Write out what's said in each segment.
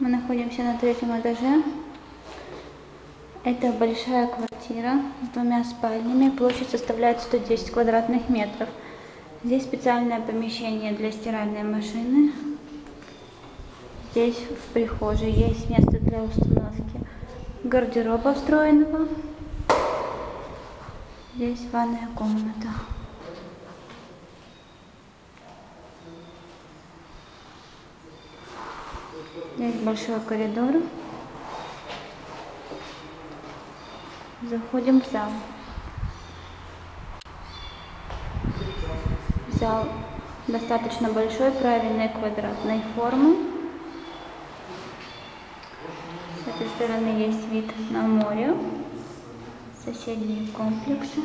Мы находимся на 3-м этаже. Это большая квартира с 2 спальнями. Площадь составляет 110 квадратных метров. Здесь специальное помещение для стиральной машины. Здесь в прихожей есть место для установки гардероба встроенного. Здесь ванная комната. Здесь большой коридор. Заходим в зал. Зал достаточно большой, правильной квадратной формы. С этой стороны есть вид на море, соседние комплексы.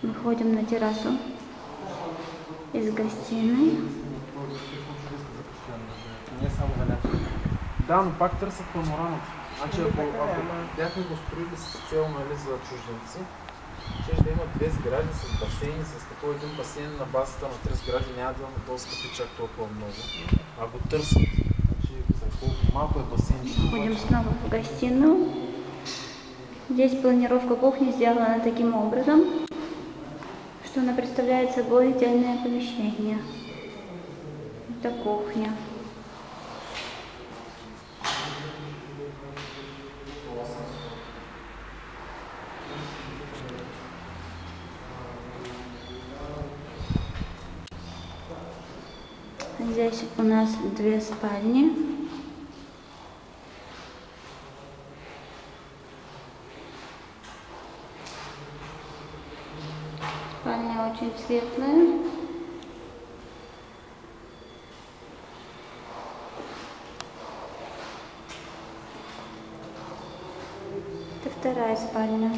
Выходим на террасу из гостиной. Да, но пак търсят панорамата. Значи ако бяхме го строили с цел, нали, за чужденци, ще да има 2 сгради с басейни, с такой един басейн на базата на 3 сгради, няма да имаме толкова скъпи чак толкова много. А го търсят. Значи за колко малко е басейн. Ходим снова в гостиную. Здесь планировка кухни сделана таким образом, что она представляет собой отдельное помещение. Это кухня. Здесь у нас 2 спальни. Спальня очень светлая. Это 2-я спальня.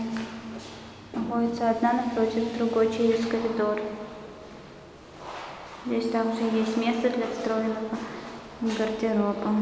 Находится одна напротив другой через коридор. Здесь также есть место для встроенного гардероба.